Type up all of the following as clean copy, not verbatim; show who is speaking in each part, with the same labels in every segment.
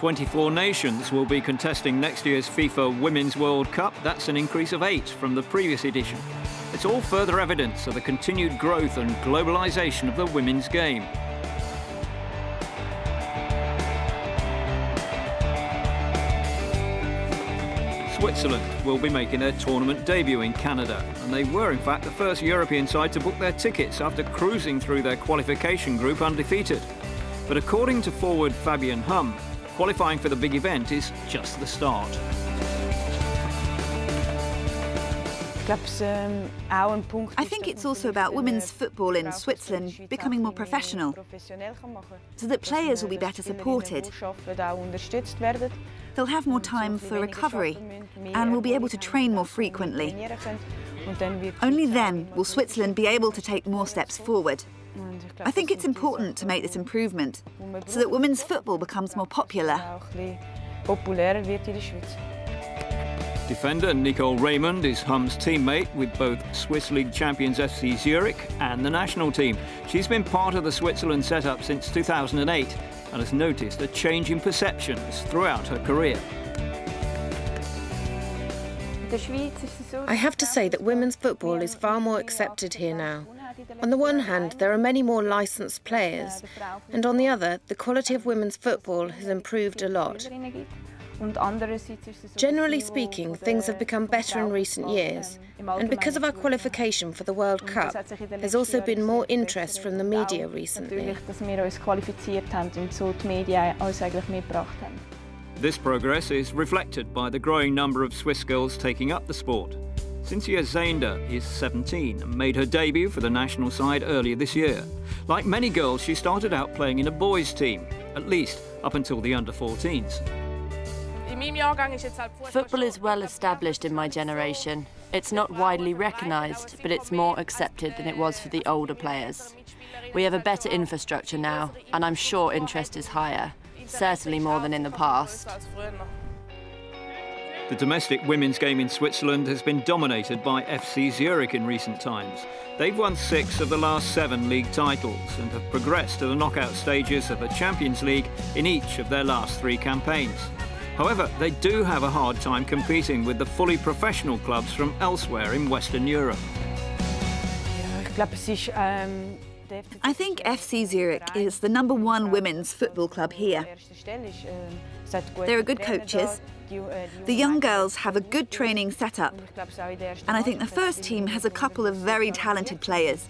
Speaker 1: 24 nations will be contesting next year's FIFA Women's World Cup. That's an increase of 8 from the previous edition. It's all further evidence of the continued growth and globalisation of the women's game. Switzerland will be making their tournament debut in Canada, and they were in fact the first European side to book their tickets after cruising through their qualification group undefeated. But according to forward Fabian Hum, qualifying for the big event is just the start.
Speaker 2: I think it's also about women's football in Switzerland becoming more professional, so that players will be better supported. They'll have more time for recovery and will be able to train more frequently. Only then will Switzerland be able to take more steps forward. I think it's important to make this improvement so that women's football becomes more popular.
Speaker 1: Defender Nicole Raymond is Hum's teammate with both Swiss League champions FC Zurich and the national team. She's been part of the Switzerland setup since 2008 and has noticed a change in perceptions throughout her career.
Speaker 3: I have to say that women's football is far more accepted here now. On the one hand, there are many more licensed players, and on the other, the quality of women's football has improved a lot. Generally speaking, things have become better in recent years, and because of our qualification for the World Cup, there's also been more interest from the media recently.
Speaker 1: This progress is reflected by the growing number of Swiss girls taking up the sport. Cynthia Zander is 17 and made her debut for the national side earlier this year. Like many girls, she started out playing in a boys' team, at least up until the under-14s.
Speaker 4: Football is well established in my generation. It's not widely recognised, but it's more accepted than it was for the older players. We have a better infrastructure now, and I'm sure interest is higher, certainly more than in the past.
Speaker 1: The domestic women's game in Switzerland has been dominated by FC Zurich in recent times. They've won 6 of the last 7 league titles and have progressed to the knockout stages of the Champions League in each of their last 3 campaigns. However, they do have a hard time competing with the fully professional clubs from elsewhere in Western Europe.
Speaker 2: I think FC Zurich is the #1 women's football club here. There are good coaches. The young girls have a good training setup, and I think the first team has a couple of very talented players.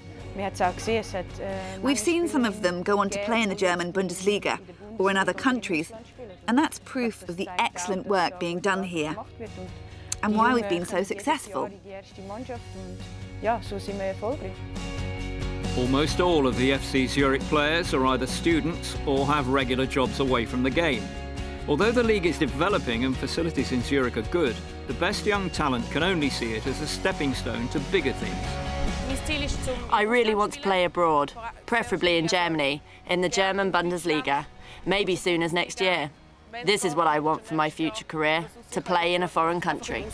Speaker 2: We've seen some of them go on to play in the German Bundesliga or in other countries, and that's proof of the excellent work being done here and why we've been so successful.
Speaker 1: Almost all of the FC Zurich players are either students or have regular jobs away from the game. Although the league is developing and facilities in Zurich are good, the best young talent can only see it as a stepping stone to bigger things.
Speaker 4: I really want to play abroad, preferably in Germany, in the German Bundesliga, maybe soon as next year. This is what I want for my future career, to play in a foreign country.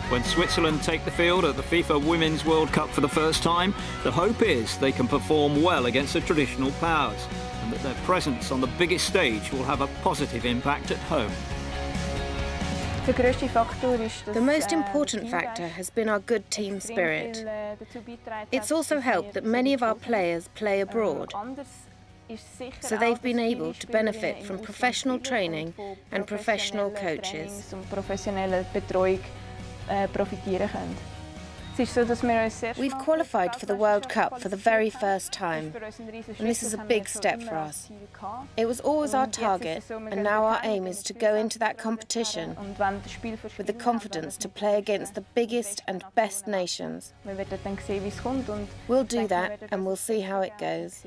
Speaker 1: When Switzerland take the field at the FIFA Women's World Cup for the first time, the hope is they can perform well against the traditional powers and that their presence on the biggest stage will have a positive impact at home.
Speaker 3: The most important factor has been our good team spirit. It's also helped that many of our players play abroad, so they've been able to benefit from professional training and professional coaches. We've qualified for the World Cup for the very first time, and this is a big step for us. It was always our target, and now our aim is to go into that competition with the confidence to play against the biggest and best nations. We'll do that, and we'll see how it goes.